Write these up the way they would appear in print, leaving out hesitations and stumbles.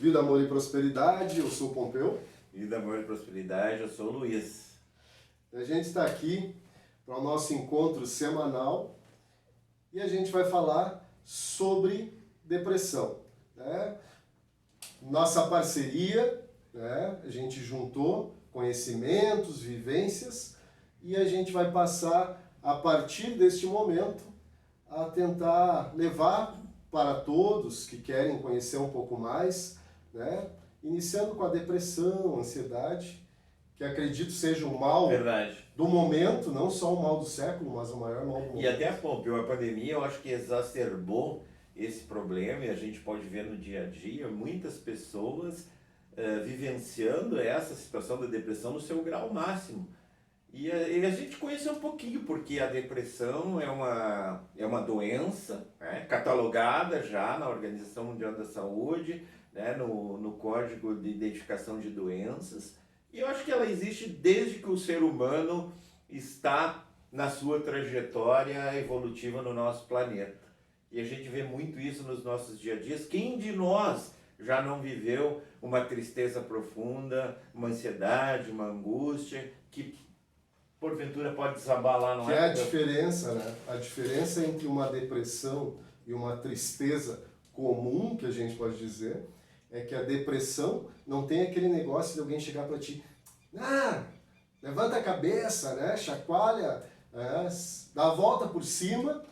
Vida, Amor e Prosperidade, eu sou o Pompeu. Vida, Amor e Prosperidade, eu sou o Luiz. A gente está aqui para o nosso encontro semanal e a gente vai falar sobre depressão. Né? Nossa parceria, né? A gente juntou conhecimentos, vivências e a gente vai passar a partir deste momento a tentar levar para todos que querem conhecer um pouco mais, né? Iniciando com a depressão, ansiedade, que acredito seja o mal do momento, não só o mal do século, mas o maior mal do momento. E até, Pompeu, a pandemia eu acho que exacerbou esse problema e a gente pode ver no dia a dia muitas pessoas vivenciando essa situação da depressão no seu grau máximo. E a gente conheceu um pouquinho, porque a depressão é uma doença, né, catalogada já na Organização Mundial da Saúde, né, no Código de Identificação de Doenças. E eu acho que ela existe desde que o ser humano está na sua trajetória evolutiva no nosso planeta. E a gente vê muito isso nos nossos dia a dias. Quem de nós já não viveu uma tristeza profunda, uma ansiedade, uma angústia, que porventura pode desabar lá no Que é a diferença, né? A diferença entre uma depressão e uma tristeza comum, que a gente pode dizer, é que a depressão não tem aquele negócio de alguém chegar para ti, levanta a cabeça, né? Chacoalha, dá a volta por cima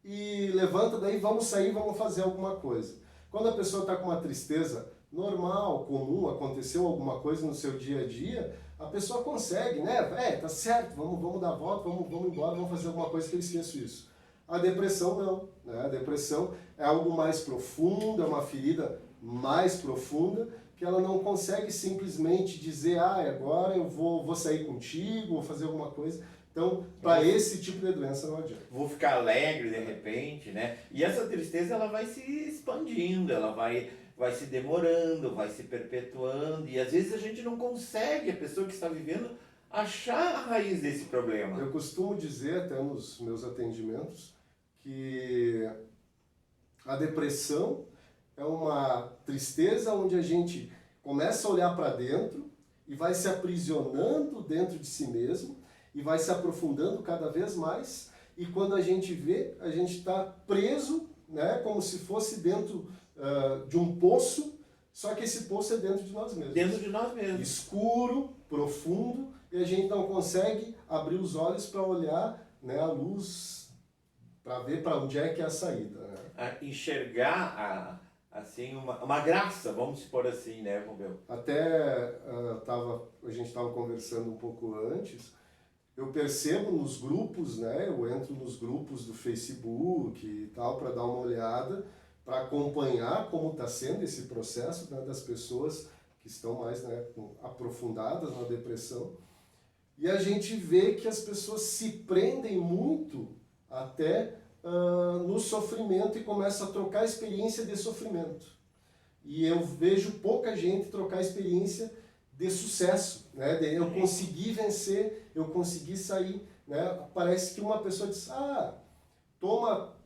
e levanta, daí vamos sair, vamos fazer alguma coisa. Quando a pessoa está com uma tristeza normal, comum, aconteceu alguma coisa no seu dia a dia, a pessoa consegue, né? Tá certo, vamos dar a volta, vamos embora, vamos fazer alguma coisa que eu esqueço isso. A depressão não, né? A depressão é algo mais profundo, é uma ferida mais profunda, que ela não consegue simplesmente dizer, agora eu vou sair contigo, vou fazer alguma coisa. Então, para esse tipo de doença não adianta. Vou ficar alegre de repente, né? E essa tristeza ela vai se expandindo, ela vai se demorando, vai se perpetuando, e às vezes a gente não consegue, a pessoa que está vivendo, achar a raiz desse problema. Eu costumo dizer, até nos meus atendimentos, que a depressão é uma tristeza onde a gente começa a olhar para dentro e vai se aprisionando dentro de si mesmo e vai se aprofundando cada vez mais, e quando a gente vê, a gente está preso, né, como se fosse dentro de um poço, só que esse poço é dentro de nós mesmos. Dentro de nós mesmos. Escuro, profundo, e a gente não consegue abrir os olhos para olhar, né, a luz, para ver para onde é que é a saída. Né? Enxergar assim, uma graça, vamos supor assim, né, Pompeu? Até a gente estava conversando um pouco antes, eu percebo nos grupos, né, eu entro nos grupos do Facebook e tal, para dar uma olhada, para acompanhar como está sendo esse processo, né, das pessoas que estão mais, né, aprofundadas na depressão. E a gente vê que as pessoas se prendem muito até no sofrimento e começam a trocar experiência de sofrimento. E eu vejo pouca gente trocar experiência de sucesso, né? Eu consegui vencer, eu consegui sair, né? Parece que uma pessoa diz,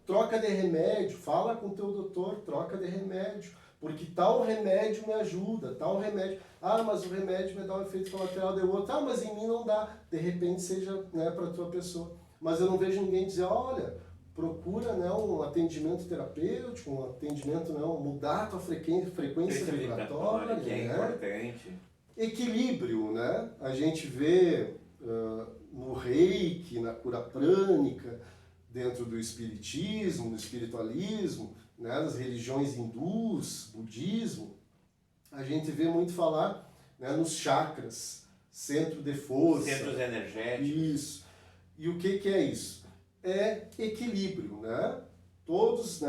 troca de remédio, fala com o teu doutor, troca de remédio, porque tal remédio me ajuda, tal remédio, mas o remédio me dá um efeito colateral de outro, mas em mim não dá, de repente seja, né, para a tua pessoa. Mas eu não vejo ninguém dizer, olha, procura, né, um atendimento terapêutico, um atendimento, né, mudar a tua frequência vibratória, que é importante. Equilíbrio, né? A gente vê no reiki, na cura prânica, dentro do espiritismo, do espiritualismo, né, das religiões hindus, budismo, a gente vê muito falar, né, nos chakras, centro de força. Centros energéticos. Isso. E o que é isso? É equilíbrio, né? Todos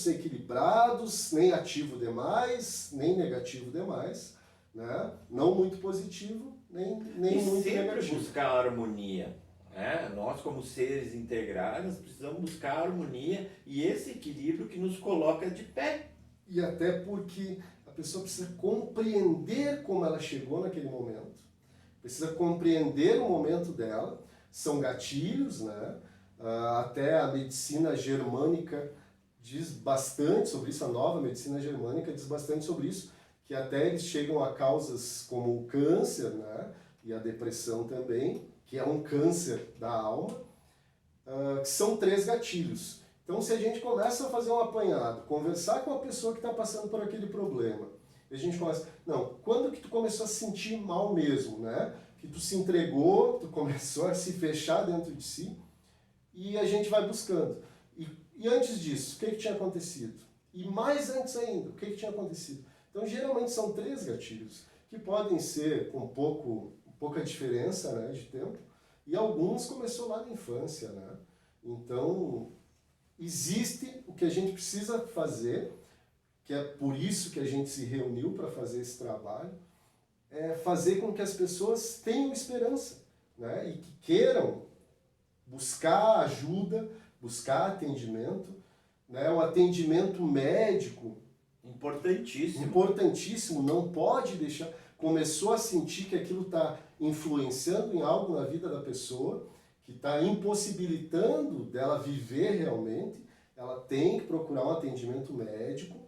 equilibrados, nem ativo demais, nem negativo demais, né? Não muito positivo, nem muito negativo. Sempre buscar a harmonia. Nós, como seres integrados, precisamos buscar a harmonia e esse equilíbrio que nos coloca de pé. E até porque a pessoa precisa compreender como ela chegou naquele momento, precisa compreender o momento dela, são gatilhos, né? Até a medicina germânica diz bastante sobre isso, a nova medicina germânica diz bastante sobre isso, que até eles chegam a causas como o câncer, né, e a depressão também, que é um câncer da alma, que são 3 gatilhos. Então, se a gente começa a fazer um apanhado, conversar com a pessoa que está passando por aquele problema, e a gente começa, não, quando que tu começou a se sentir mal mesmo, né? Que tu se entregou, tu começou a se fechar dentro de si, e a gente vai buscando. E antes disso, o que tinha acontecido? E mais antes ainda, o que tinha acontecido? Então, geralmente são 3 gatilhos, que podem ser com pouca diferença, né, de tempo, e alguns começou lá na infância, né? Então, existe o que a gente precisa fazer, que é por isso que a gente se reuniu para fazer esse trabalho, é fazer com que as pessoas tenham esperança, né? E que queiram buscar ajuda, buscar atendimento, né? O atendimento médico, importantíssimo, não pode deixar, começou a sentir que aquilo está influenciando em algo na vida da pessoa, que está impossibilitando dela viver realmente, ela tem que procurar um atendimento médico,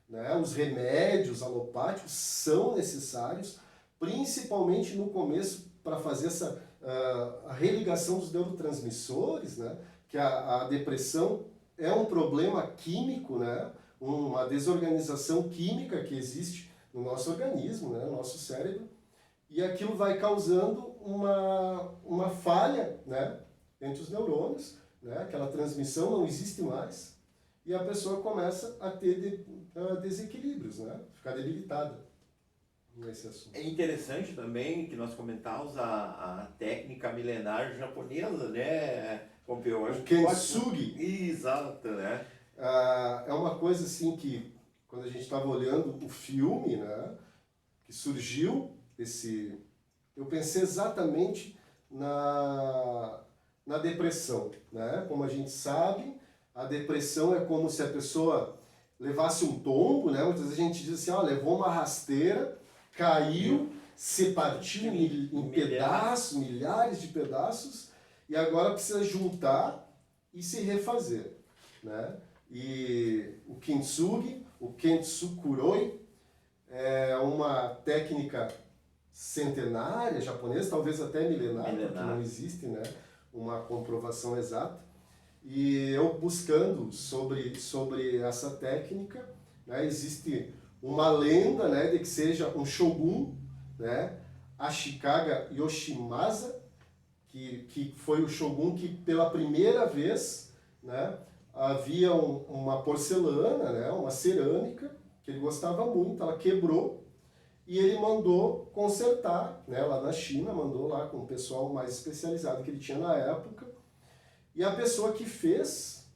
né? Os remédios alopáticos são necessários, principalmente no começo, para fazer a religação dos neurotransmissores, né? Que a depressão é um problema químico, né? Uma desorganização química que existe no nosso organismo, né? No nosso cérebro, e aquilo vai causando uma falha, né? Entre os neurônios, né? Aquela transmissão não existe mais, e a pessoa começa a ter desequilíbrios, né? Ficar debilitada nesse assunto. É interessante também que nós comentamos a técnica milenar japonesa, né, Pompeu? O Kintsugi. Exato, né? É uma coisa assim que, quando a gente estava olhando o filme, né, que surgiu eu pensei exatamente na depressão, né? Como a gente sabe, a depressão é como se a pessoa levasse um tombo, né? Muitas vezes a gente diz assim, levou uma rasteira, caiu, se partiu em pedaços, milhares de pedaços, e agora precisa juntar e se refazer, né? E o Kintsugi, o Kintsukuroi, é uma técnica centenária japonesa, talvez até milenar, porque não existe, né, uma comprovação exata. E eu buscando sobre essa técnica, né, existe uma lenda, né, de que seja um shogun, né, Ashikaga Yoshimasa, que foi o shogun que pela primeira vez, né, havia uma porcelana, né, uma cerâmica, que ele gostava muito, ela quebrou, e ele mandou consertar, né, lá na China, mandou lá com o pessoal mais especializado que ele tinha na época, e a pessoa que fez,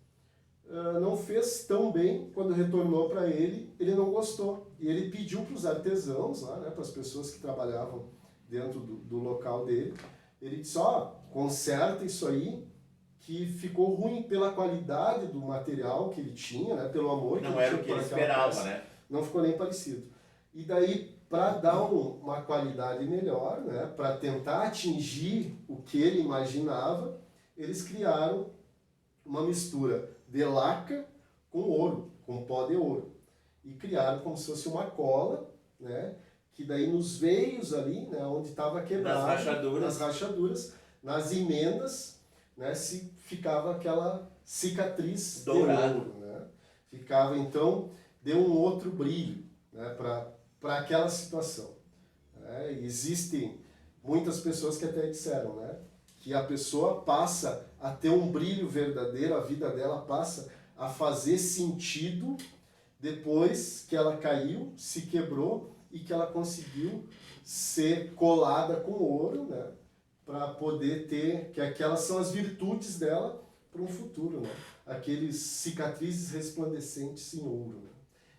não fez tão bem. Quando retornou para ele não gostou. E ele pediu para os artesãos, lá, né, para as pessoas que trabalhavam dentro do local dele, ele disse, conserta isso aí, que ficou ruim pela qualidade do material que ele tinha, né, pelo amor que ele tinha. Não era o que ele esperava, peça, né? Não ficou nem parecido. E daí, para dar uma qualidade melhor, né, para tentar atingir o que ele imaginava, eles criaram uma mistura de laca com ouro, com pó de ouro. E criaram como se fosse uma cola, né, que daí nos veios ali, né, onde estava quebrado, nas rachaduras, nas emendas, né, ficava aquela cicatriz dourada, de ouro, né? Ficava, então, deu um outro brilho, né, para aquela situação. Né? Existem muitas pessoas que até disseram, né, que a pessoa passa a ter um brilho verdadeiro, a vida dela passa a fazer sentido depois que ela caiu, se quebrou e que ela conseguiu ser colada com ouro, né, para poder ter, que aquelas são as virtudes dela para um futuro, né, aqueles cicatrizes resplandecentes em ouro. Né.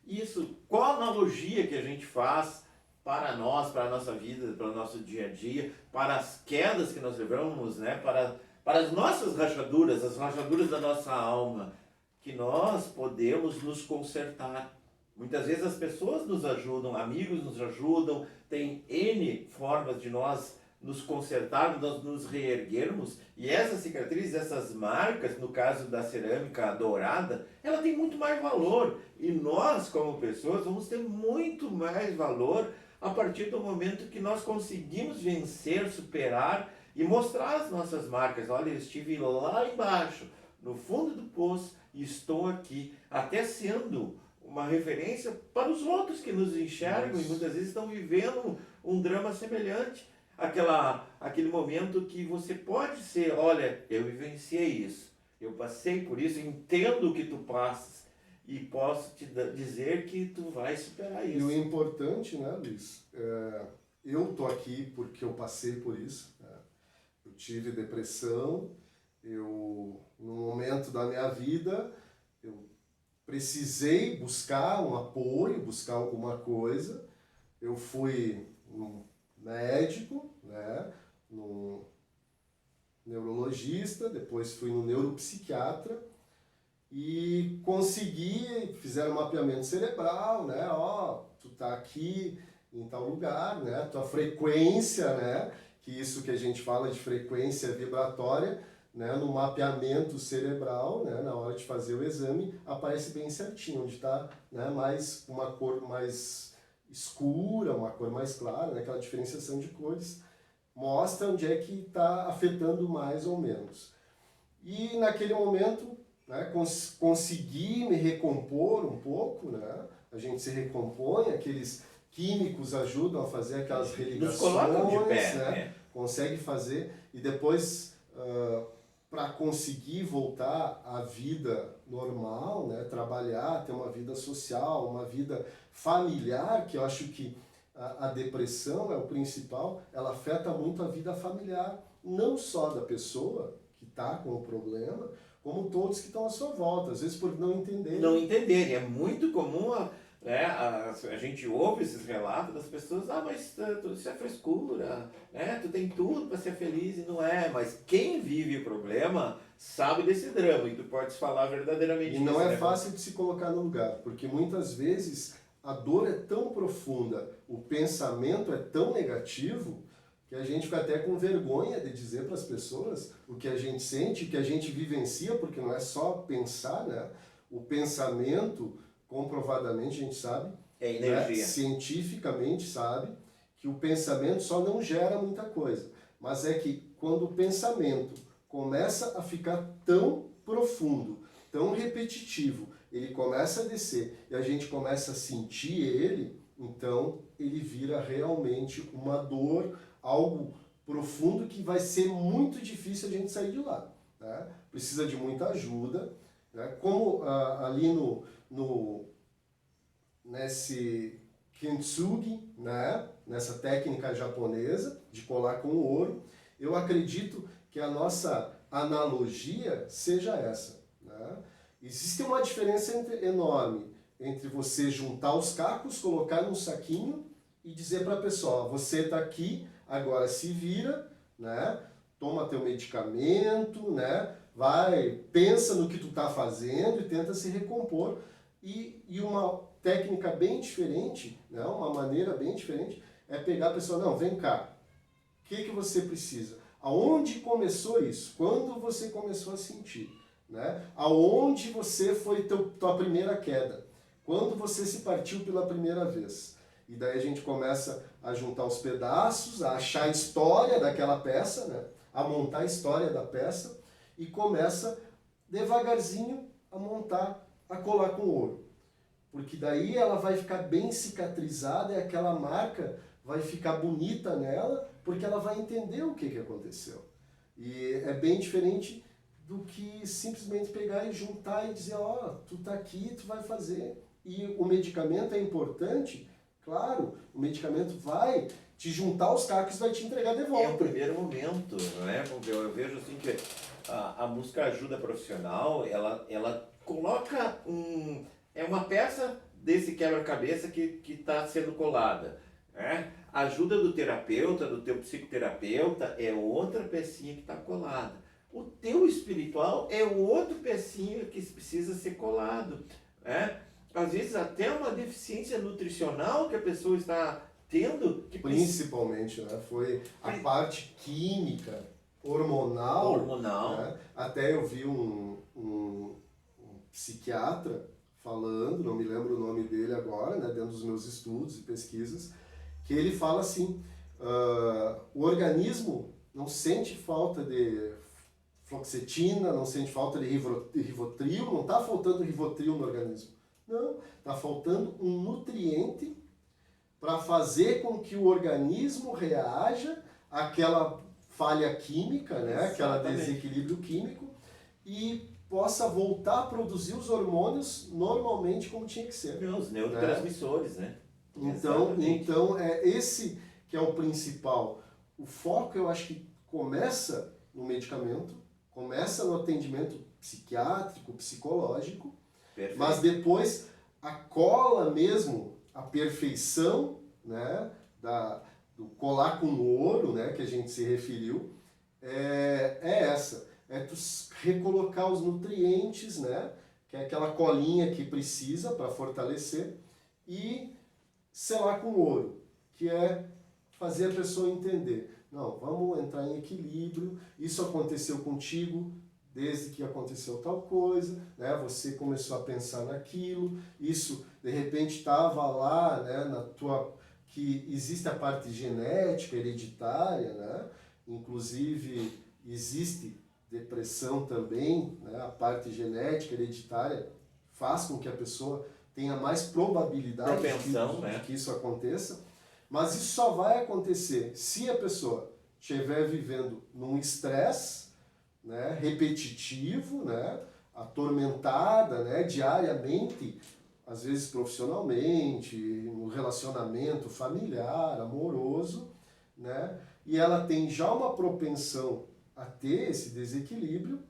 Isso, qual a analogia que a gente faz para nós, para a nossa vida, para o nosso dia a dia, para as quedas que nós levamos, né? Para as nossas rachaduras, as rachaduras da nossa alma, que nós podemos nos consertar. Muitas vezes as pessoas nos ajudam, amigos nos ajudam, tem N formas de nós nos consertarmos, nós nos reerguermos, e essas cicatrizes, essas marcas, no caso da cerâmica dourada, ela tem muito mais valor, e nós como pessoas vamos ter muito mais valor a partir do momento que nós conseguimos vencer, superar e mostrar as nossas marcas. Olha, eu estive lá embaixo, no fundo do poço, e estou aqui, até sendo uma referência para os outros que nos enxergam e muitas vezes estão vivendo um drama semelhante. Aquele momento que você pode ser, olha, eu vivenciei isso, eu passei por isso, entendo o que tu passas e posso te dizer que tu vai superar isso. E o importante, né, Luiz, eu tô aqui porque eu passei por isso, né? Eu tive depressão, no momento da minha vida, eu precisei buscar um apoio, buscar alguma coisa. Eu fui no médico, né, no neurologista, depois fui no neuropsiquiatra e fizeram um mapeamento cerebral, né, ó, tu tá aqui em tal lugar, né, tua frequência, né, que isso que a gente fala de frequência vibratória, né, no mapeamento cerebral, né, na hora de fazer o exame, aparece bem certinho, onde está, né, uma cor mais escura, uma cor mais clara, né, aquela diferenciação de cores, mostra onde é que está afetando mais ou menos. E naquele momento, né, consegui me recompor um pouco, né, a gente se recompõe, aqueles químicos ajudam a fazer aquelas religações, de pé, né, consegue fazer, e depois... para conseguir voltar à vida normal, né? Trabalhar, ter uma vida social, uma vida familiar, que eu acho que a depressão é o principal, ela afeta muito a vida familiar, não só da pessoa que está com o problema, como todos que estão à sua volta, às vezes por não entenderem. Não entenderem, é muito comum a gente ouve esses relatos das pessoas, mas isso é frescura, né? Tu tem tudo para ser feliz e não é, mas quem vive o problema sabe desse drama e tu podes falar verdadeiramente isso. E não é fácil de se colocar no lugar, porque muitas vezes a dor é tão profunda, o pensamento é tão negativo, que a gente fica até com vergonha de dizer para as pessoas o que a gente sente, o que a gente vivencia, porque não é só pensar, né? O pensamento... comprovadamente a gente sabe, é energia. Né, cientificamente sabe, que o pensamento só não gera muita coisa, mas é que quando o pensamento começa a ficar tão profundo, tão repetitivo, ele começa a descer e a gente começa a sentir ele, então ele vira realmente uma dor, algo profundo que vai ser muito difícil a gente sair de lá, né? Precisa de muita ajuda, né? Como ali nesse kintsugi, né, nessa técnica japonesa de colar com ouro, eu acredito que a nossa analogia seja essa, né? Existe uma diferença enorme entre você juntar os cacos, colocar num saquinho e dizer para a pessoa, você está aqui, agora se vira, né, toma teu medicamento, né, pensa no que tu está fazendo e tenta se recompor. E uma técnica bem diferente, né, uma maneira bem diferente, é pegar a pessoa, não, vem cá, o que você precisa? Aonde começou isso? Quando você começou a sentir? Né? Aonde você foi tua primeira queda? Quando você se partiu pela primeira vez? E daí a gente começa a juntar os pedaços, a achar a história daquela peça, né, a montar a história da peça, e começa devagarzinho a montar, a colar com ouro. Porque daí ela vai ficar bem cicatrizada e aquela marca vai ficar bonita nela, porque ela vai entender o que aconteceu. E é bem diferente do que simplesmente pegar e juntar e dizer, ó, tu tá aqui, tu vai fazer. E o medicamento é importante, claro, o medicamento vai te juntar os cacos e vai te entregar de volta. É o primeiro momento, não é? Porque eu vejo assim que a música ajuda profissional, ela coloca é uma peça desse quebra-cabeça que está sendo colada. Né? A ajuda do terapeuta, do teu psicoterapeuta, é outra pecinha que está colada. O teu espiritual é outro pecinho que precisa ser colado. Né? Às vezes até uma deficiência nutricional que a pessoa está tendo que Principalmente, né? Foi a parte química, hormonal. Né? Até eu vi um psiquiatra falando, não me lembro o nome dele agora, né? Dentro dos meus estudos e pesquisas, que ele fala assim, o organismo não sente falta de fluoxetina, não sente falta de Rivotril, não está faltando Rivotril no organismo. Não, está faltando um nutriente para fazer com que o organismo reaja àquela falha química, né? Aquele desequilíbrio químico, e possa voltar a produzir os hormônios normalmente como tinha que ser. Os neurotransmissores, né? Então é esse que é o principal. O foco, eu acho que começa no medicamento, começa no atendimento psiquiátrico, psicológico, Perfeito. Mas depois a cola mesmo, a perfeição, né, do colar com ouro, né, que a gente se referiu, é essa. É tu recolocar os nutrientes, né, que é aquela colinha que precisa para fortalecer, e selar com ouro, que é fazer a pessoa entender. Não, vamos entrar em equilíbrio, isso aconteceu contigo desde que aconteceu tal coisa, né? Você começou a pensar naquilo, isso de repente estava lá, né, na tua... que existe a parte genética, hereditária, né? Inclusive existe depressão também, né? A parte genética, hereditária faz com que a pessoa tenha mais probabilidade de que isso aconteça, mas isso só vai acontecer se a pessoa estiver vivendo num estresse, né, repetitivo, né, atormentada, né, diariamente, às vezes profissionalmente, no relacionamento familiar, amoroso, né, e ela tem já uma propensão a ter esse desequilíbrio,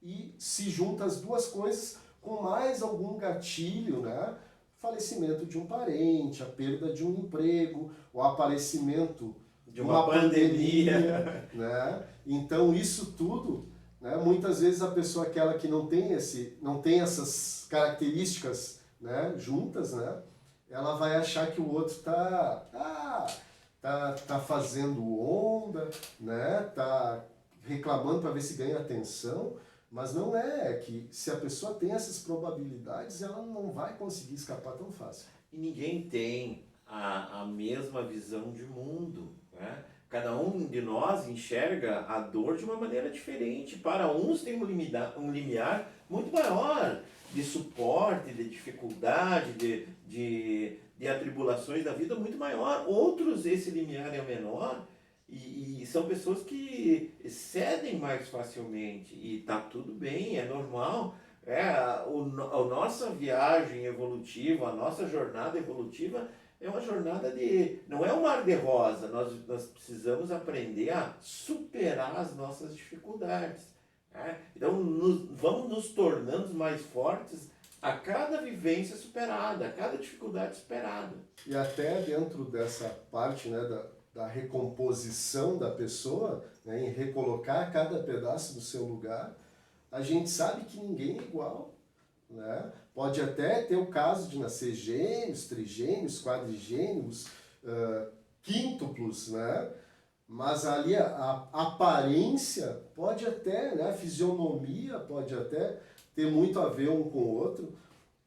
e se junta as duas coisas com mais algum gatilho, né, falecimento de um parente, a perda de um emprego, o aparecimento de uma pandemia, né? Então isso tudo, né? Muitas vezes a pessoa aquela que não tem essas características, né, juntas, né, ela vai achar que o outro tá fazendo onda, né, tá reclamando para ver se ganha atenção, mas não é que se a pessoa tem essas probabilidades, ela não vai conseguir escapar tão fácil. E ninguém tem a mesma visão de mundo, né? Cada um de nós enxerga a dor de uma maneira diferente. Para uns tem um limiar muito maior de suporte, de dificuldade, de atribulações da vida muito maior. Outros, esse limiar é menor, e são pessoas que cedem mais facilmente. E está tudo bem, é normal. A nossa viagem evolutiva, a nossa jornada evolutiva é uma jornada não é um mar de rosa. Nós precisamos aprender a superar as nossas dificuldades. Né? Então, vamos nos tornando mais fortes a cada vivência superada, a cada dificuldade superada. E até dentro dessa parte, né, da recomposição da pessoa, né, em recolocar cada pedaço do seu lugar, a gente sabe que ninguém é igual. Né? Pode até ter o caso de nascer gêmeos, trigêmeos, quadrigêmeos, quíntuplos, né? Mas ali a aparência pode até, né, a fisionomia pode até ter muito a ver um com o outro,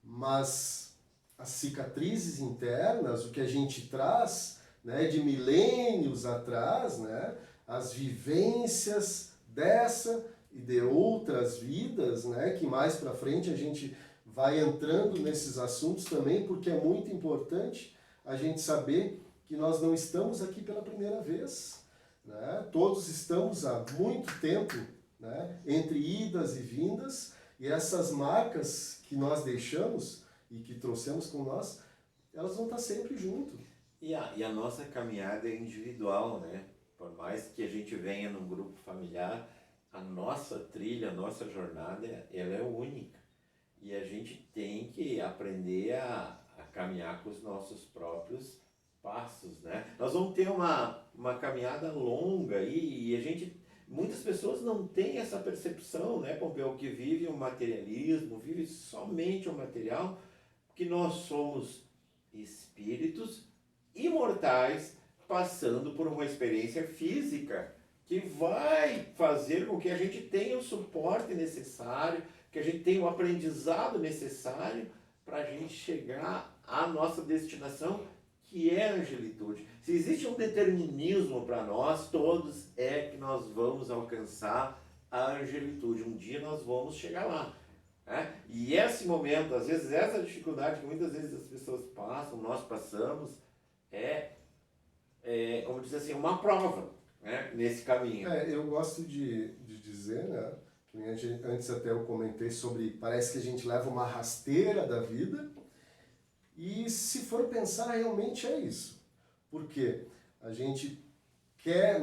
mas as cicatrizes internas, o que a gente traz, né, de milênios atrás, né, as vivências dessa e de outras vidas, né, que mais para frente a gente vai entrando nesses assuntos também, porque é muito importante a gente saber que nós não estamos aqui pela primeira vez. Né? Todos estamos há muito tempo, né, entre idas e vindas, e essas marcas que nós deixamos e que trouxemos com nós, elas vão estar sempre junto. E a nossa caminhada é individual, né? Por mais que a gente venha num grupo familiar, a nossa trilha, a nossa jornada, ela é única. E a gente tem que aprender a caminhar com os nossos próprios passos, né? Nós vamos ter uma caminhada longa e a gente... Muitas pessoas não têm essa percepção, né, Pompeu, que vive o materialismo, vive somente o material, que nós somos espíritos imortais, passando por uma experiência física que vai fazer com que a gente tenha o suporte necessário, que a gente tenha o aprendizado necessário para a gente chegar à nossa destinação, que é a angelitude. Se existe um determinismo para nós todos, é que nós vamos alcançar a angelitude. Um dia nós vamos chegar lá. Né? E esse momento, às vezes, essa dificuldade que muitas vezes as pessoas passam, nós passamos, como dizer assim, uma prova, né? Nesse caminho. Eu gosto de dizer, né? Que nem antes até eu comentei sobre, parece que a gente leva uma rasteira da vida, e se for pensar, realmente é isso. Porque a gente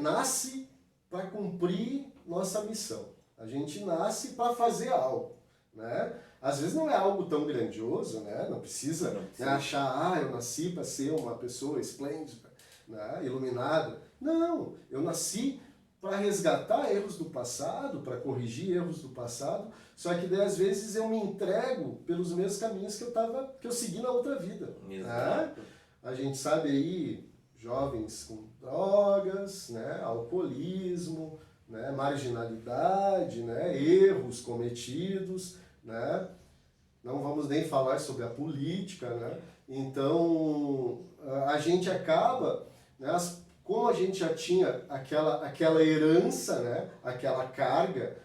nasce para cumprir nossa missão. A gente nasce para fazer algo, né? Às vezes não é algo tão grandioso, né? Não precisa, né, achar, eu nasci para ser uma pessoa esplêndida, né, iluminada. Não, eu nasci para resgatar erros do passado, para corrigir erros do passado, só que daí, às vezes eu me entrego pelos mesmos caminhos que eu segui na outra vida. Né? A gente sabe aí, jovens com drogas, né, alcoolismo, né, marginalidade, né, erros cometidos, né? Não vamos nem falar sobre a política, né? Então, a gente acaba, né, como a gente já tinha aquela herança, né, aquela carga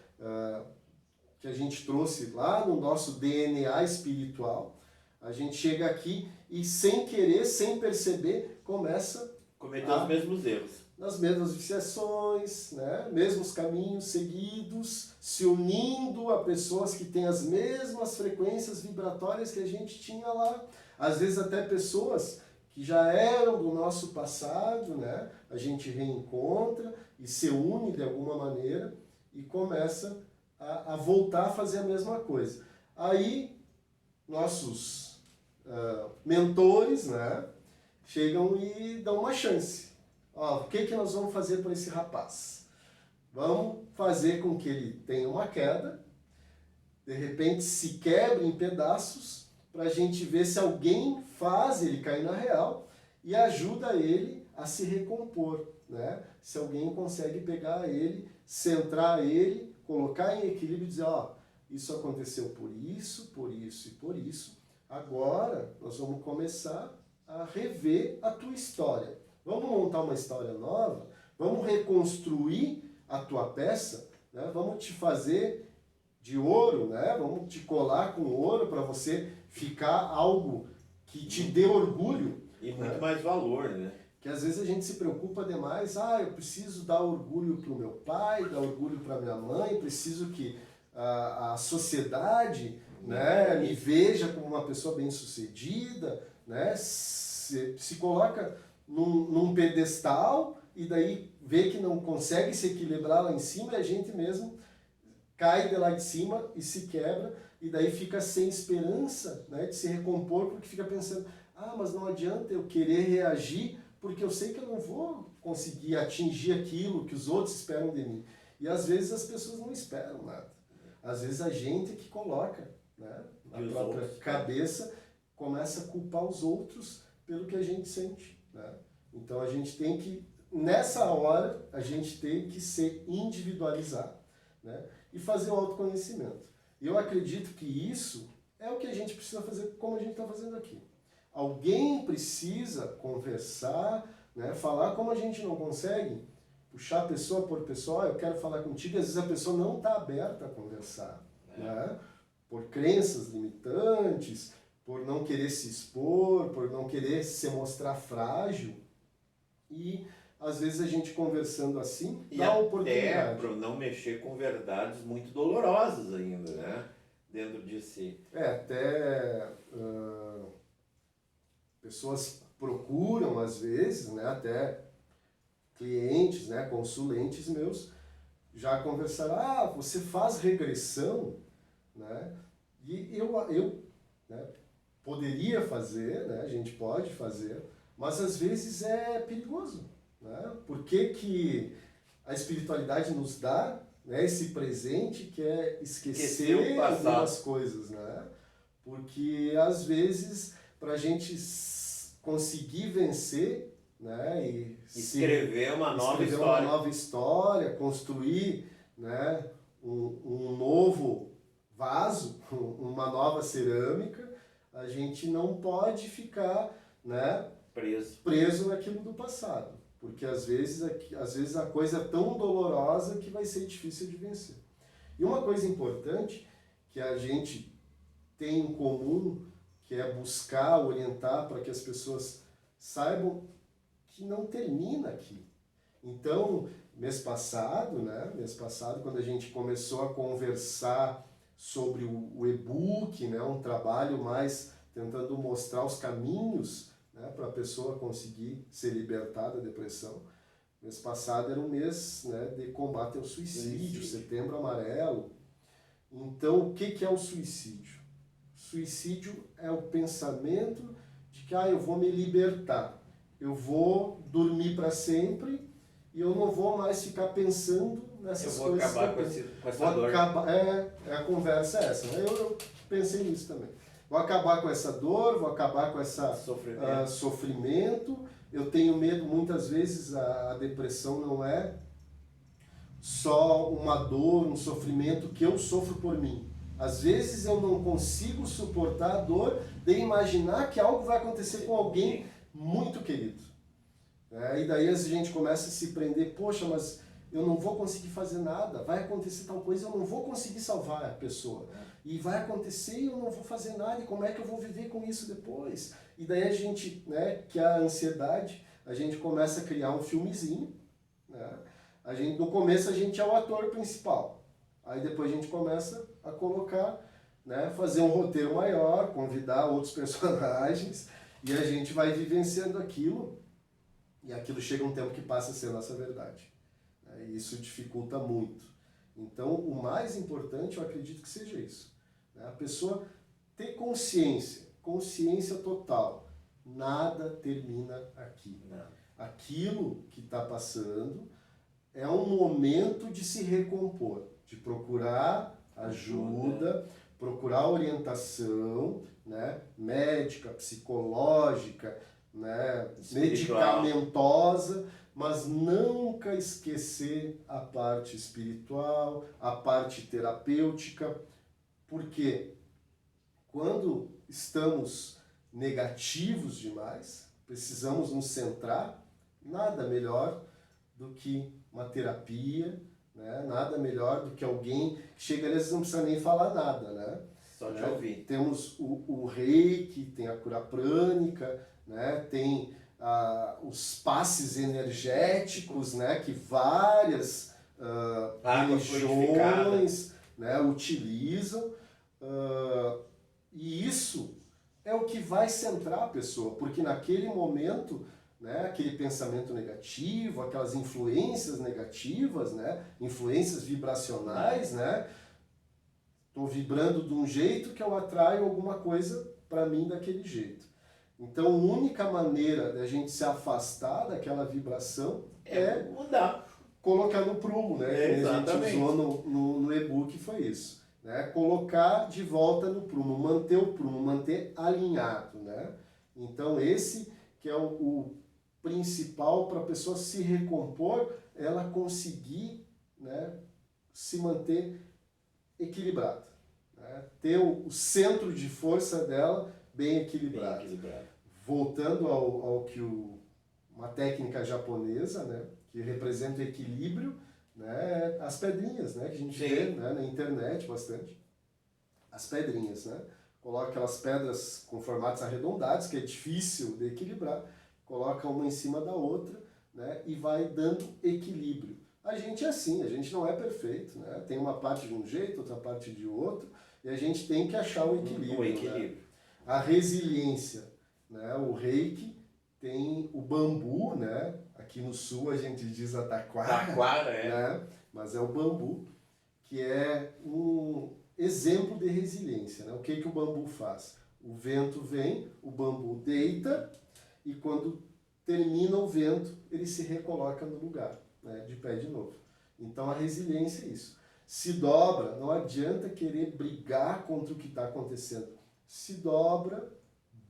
que a gente trouxe lá no nosso DNA espiritual, a gente chega aqui e, sem querer, sem perceber, começa a cometer os mesmos erros. Nas mesmas viciações, né? Mesmos caminhos seguidos, se unindo a pessoas que têm as mesmas frequências vibratórias que a gente tinha lá. Às vezes até pessoas que já eram do nosso passado, né? A gente reencontra e se une de alguma maneira e começa a voltar a fazer a mesma coisa. Aí, nossos mentores, né? Chegam e dão uma chance. Ó, o que nós vamos fazer para esse rapaz? Vamos fazer com que ele tenha uma queda, de repente se quebre em pedaços, para a gente ver se alguém faz ele cair na real e ajuda ele a se recompor, né? Se alguém consegue pegar ele, centrar ele, colocar em equilíbrio e dizer, ó, isso aconteceu por isso e por isso. Agora nós vamos começar a rever a tua história. Vamos montar uma história nova, vamos reconstruir a tua peça, né? Vamos te fazer de ouro, né? Vamos te colar com ouro para você ficar algo que te dê orgulho. E muito mais valor, né? Que às vezes a gente se preocupa demais, eu preciso dar orgulho para o meu pai, dar orgulho para minha mãe, preciso que a sociedade, né, me veja como uma pessoa bem-sucedida, né? Se coloca num pedestal e daí vê que não consegue se equilibrar lá em cima e a gente mesmo cai de lá de cima e se quebra e daí fica sem esperança, né, de se recompor, porque fica pensando, mas não adianta eu querer reagir porque eu sei que eu não vou conseguir atingir aquilo que os outros esperam de mim. E às vezes as pessoas não esperam nada. Às vezes a gente que coloca, né, na própria cabeça, começa a culpar os outros pelo que a gente sente. Né? Então a gente tem que, nessa hora, a gente tem que se individualizar, né? E fazer o autoconhecimento. E eu acredito que isso é o que a gente precisa fazer, como a gente está fazendo aqui. Alguém precisa conversar, né? Falar, como a gente não consegue puxar pessoa por pessoa, eu quero falar contigo, e às vezes a pessoa não está aberta a conversar, né? Por crenças limitantes, por não querer se expor, por não querer se mostrar frágil. E às vezes a gente conversando assim dá a oportunidade. Até para não mexer com verdades muito dolorosas ainda, né? Dentro de si. Até pessoas procuram às vezes, né? Até clientes, né? Consulentes meus já conversaram, você faz regressão, né? E eu né, poderia fazer, né? A gente pode fazer, mas às vezes é perigoso, né? Por que a espiritualidade nos dá, né, esse presente que é esquecer algumas coisas, né? Porque às vezes para a gente conseguir vencer, né? E escrever uma nova escrever história. uma nova história, construir, né? Um novo vaso, uma nova cerâmica, a gente não pode ficar, né? preso naquilo do passado. Porque às vezes a coisa é tão dolorosa que vai ser difícil de vencer. E uma coisa importante que a gente tem em comum, que é buscar orientar para que as pessoas saibam que não termina aqui. Então, mês passado, quando a gente começou a conversar sobre o e-book, né, um trabalho mais tentando mostrar os caminhos, né, para a pessoa conseguir ser libertada da depressão. Mês passado era um mês, né, de combate ao suicídio, Setembro Amarelo. Então, o que é o suicídio? Suicídio é o pensamento de que eu vou me libertar, eu vou dormir para sempre e eu não vou mais ficar pensando nessas coisas. Eu vou acabar com essa dor. A conversa é essa. Eu pensei nisso também. Vou acabar com essa dor, vou acabar com esse sofrimento. Eu tenho medo, muitas vezes a depressão não é só uma dor, um sofrimento que eu sofro por mim. Às vezes eu não consigo suportar a dor de imaginar que algo vai acontecer com alguém muito querido. E daí a gente começa a se prender, poxa, mas eu não vou conseguir fazer nada, vai acontecer tal coisa, eu não vou conseguir salvar a pessoa. E vai acontecer e eu não vou fazer nada, e como é que eu vou viver com isso depois? E daí a gente, né, que a ansiedade, a gente começa a criar um filmezinho, né? No começo a gente é o ator principal, aí depois a gente começa a colocar, né, fazer um roteiro maior, convidar outros personagens, e a gente vai vivenciando aquilo, e aquilo chega um tempo que passa a ser a nossa verdade. E isso dificulta muito. Então, o mais importante, eu acredito que seja isso. A pessoa ter consciência total. Nada termina aqui. Não. Aquilo que está passando é um momento de se recompor, de procurar ajuda, procurar orientação, né, médica, psicológica, né, medicamentosa, mas nunca esquecer a parte espiritual, a parte terapêutica, porque quando estamos negativos demais, precisamos nos centrar, nada melhor do que uma terapia, né? Nada melhor do que alguém que chega ali, não precisa nem falar nada, né? Só de ouvir. Temos o reiki, tem a cura prânica, né? Tem os passes energéticos, né? Que várias religiões, né, utilizam, e isso é o que vai centrar a pessoa, porque naquele momento, né, aquele pensamento negativo, aquelas influências negativas, né, influências vibracionais, né, estou vibrando de um jeito que eu atraio alguma coisa para mim daquele jeito. Então, a única maneira da gente se afastar daquela vibração é mudar. Colocar no prumo, né? Que a gente usou no e-book, foi isso. Né? Colocar de volta no prumo, manter o prumo, manter alinhado, né? Então, esse que é o principal para a pessoa se recompor, ela conseguir, né, se manter equilibrada, né? Ter o centro de força dela bem equilibrado. Voltando ao que uma técnica japonesa, né, que representa o equilíbrio, né, as pedrinhas, né, que a gente vê, né, na internet bastante. As pedrinhas, né? Coloca aquelas pedras com formatos arredondados, que é difícil de equilibrar, coloca uma em cima da outra, né, e vai dando equilíbrio. A gente é assim, a gente não é perfeito, né? Tem uma parte de um jeito, outra parte de outro, e a gente tem que achar o equilíbrio. Né? A resiliência, né? O reiki tem o bambu, né? Aqui no sul a gente diz a taquara, né? Mas é o bambu, que é um exemplo de resiliência, né? O que o bambu faz? O vento vem, o bambu deita, e quando termina o vento, ele se recoloca no lugar, né? De pé de novo. Então a resiliência é isso. Se dobra, não adianta querer brigar contra o que está acontecendo. Se dobra,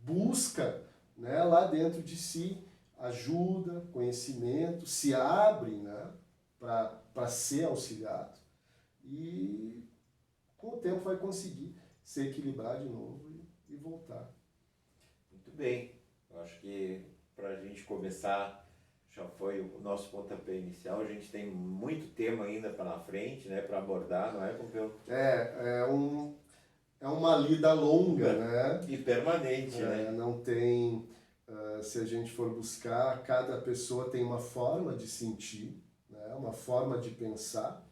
busca né, lá dentro de si, ajuda, conhecimento, se abre, né, para ser auxiliado e com o tempo vai conseguir se equilibrar de novo e voltar. Muito bem. Eu acho que para a gente começar, já foi o nosso pontapé inicial. A gente tem muito tema ainda pela frente, né, para abordar, não é, Pompeu? É uma lida longa, né? E permanente, né? Não tem, se a gente for buscar, cada pessoa tem uma forma de sentir, né? Uma forma de pensar.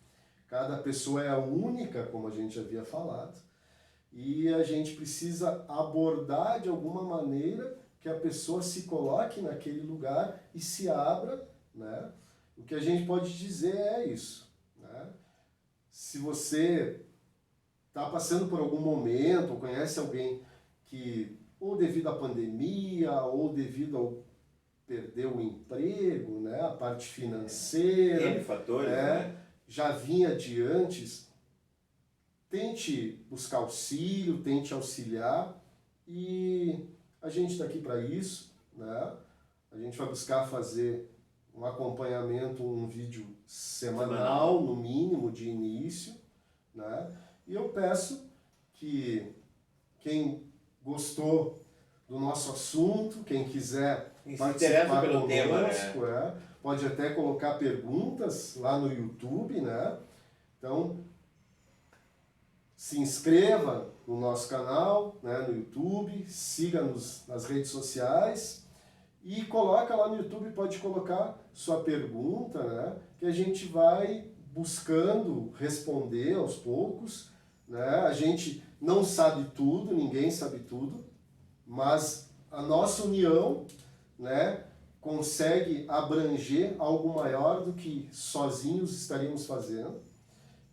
Cada pessoa é única, como a gente havia falado, e a gente precisa abordar de alguma maneira que a pessoa se coloque naquele lugar e se abra, né? O que a gente pode dizer é isso, né? Se você está passando por algum momento, ou conhece alguém que, ou devido à pandemia, ou devido ao perder o emprego, né, a parte financeira, N fatores, né? Já vinha de antes, tente buscar auxílio, tente auxiliar, e a gente está aqui para isso, né? A gente vai buscar fazer um acompanhamento, um vídeo semanal, no mínimo, de início, né? E eu peço que quem gostou do nosso assunto, quem quiser participar pelo conosco, tema, né? Pode até colocar perguntas lá no YouTube, né? Então, se inscreva no nosso canal, né, no YouTube, siga-nos nas redes sociais e coloca lá no YouTube, pode colocar sua pergunta, né? Que a gente vai buscando responder aos poucos, né? A gente não sabe tudo, ninguém sabe tudo, mas a nossa união, né, consegue abranger algo maior do que sozinhos estaríamos fazendo,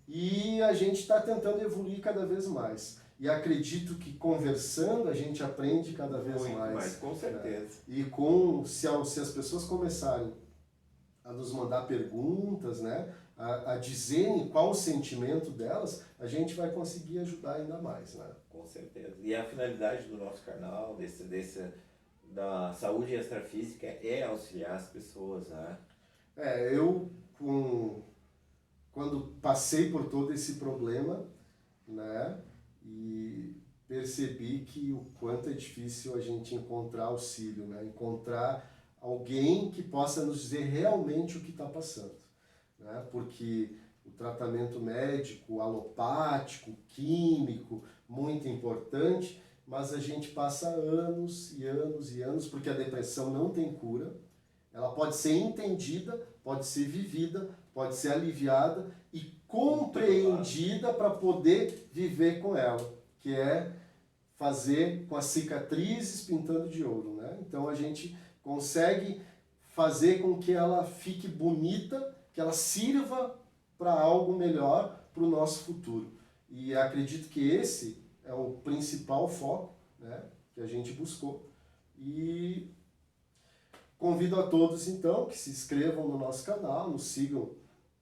e a gente está tentando evoluir cada vez mais. E acredito que conversando a gente aprende cada vez Muito mais. Com certeza. Né? E se as pessoas começarem a nos mandar perguntas, né, a dizerem qual o sentimento delas, a gente vai conseguir ajudar ainda mais. Né? Com certeza. E a finalidade do nosso canal, da saúde extrafísica, é auxiliar as pessoas, né? Quando passei por todo esse problema, né, e percebi que o quanto é difícil a gente encontrar auxílio, né, encontrar alguém que possa nos dizer realmente o que está passando, né, porque o tratamento médico, alopático, químico, muito importante, mas a gente passa anos e anos e anos, porque a depressão não tem cura, ela pode ser entendida, pode ser vivida, pode ser aliviada e compreendida para poder viver com ela, que é fazer com as cicatrizes pintando de ouro, né? Então a gente consegue fazer com que ela fique bonita, que ela sirva para algo melhor para o nosso futuro. E acredito que esse é o principal foco, né, que a gente buscou. E convido a todos, então, que se inscrevam no nosso canal, nos sigam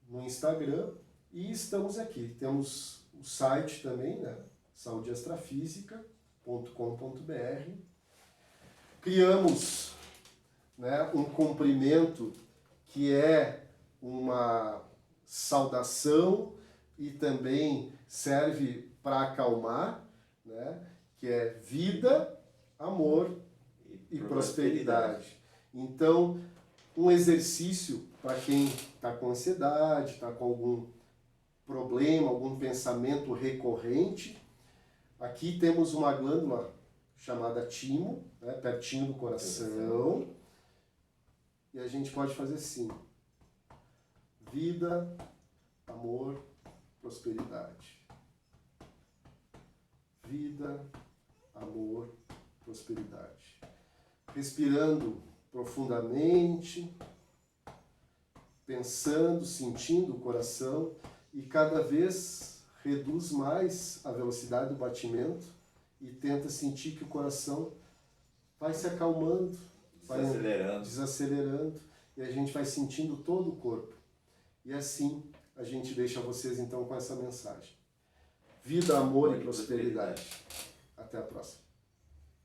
no Instagram, e estamos aqui. Temos o site também, né, saudeextrafísica.com.br. Criamos, né, um cumprimento que é uma saudação e também serve para acalmar, né, que é vida, amor e prosperidade. Então, um exercício para quem está com ansiedade, está com algum problema, algum pensamento recorrente. Aqui temos uma glândula chamada timo, né, pertinho do coração. E a gente pode fazer assim: vida, amor, prosperidade. Vida, amor, prosperidade. Respirando profundamente, pensando, sentindo o coração, e cada vez reduz mais a velocidade do batimento e tenta sentir que o coração vai se acalmando, desacelerando, e a gente vai sentindo todo o corpo. E assim a gente deixa vocês então com essa mensagem: vida, amor e prosperidade. Até a próxima.